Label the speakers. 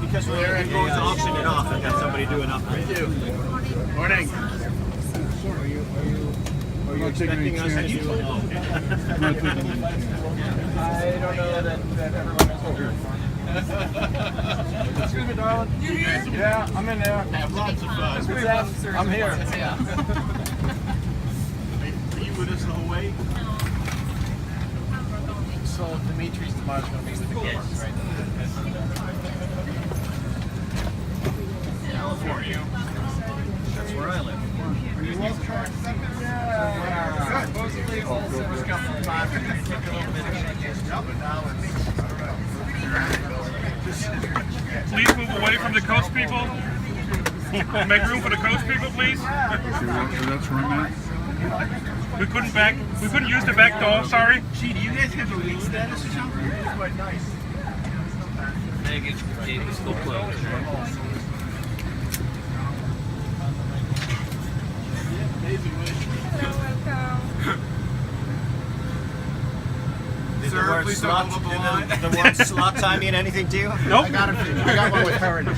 Speaker 1: because we're going to auction it off and got somebody doing upgrade.
Speaker 2: Thank you. Morning.
Speaker 1: Are you expecting us to do?
Speaker 2: I don't know that everyone is over. Excuse me, darling. Yeah, I'm in there.
Speaker 1: Have lots of fun.
Speaker 2: I'm here.
Speaker 1: Are you with us the whole way?
Speaker 2: So Dimitri's tomorrow's going to be with the kids, right?
Speaker 1: California. That's where I live.
Speaker 3: Please move away from the coast people. Make room for the coast people, please.
Speaker 4: That's where I'm at.
Speaker 3: We couldn't use the back door, sorry.
Speaker 1: Gee, do you guys have a weed status or something? It's quite nice.
Speaker 5: It's still closed.
Speaker 1: Did
Speaker 2: Sir,
Speaker 1: the word
Speaker 2: please
Speaker 1: slot,
Speaker 2: don't hold the line.
Speaker 1: did the word slot time mean anything to you?
Speaker 3: Nope.
Speaker 2: I got one with her in it.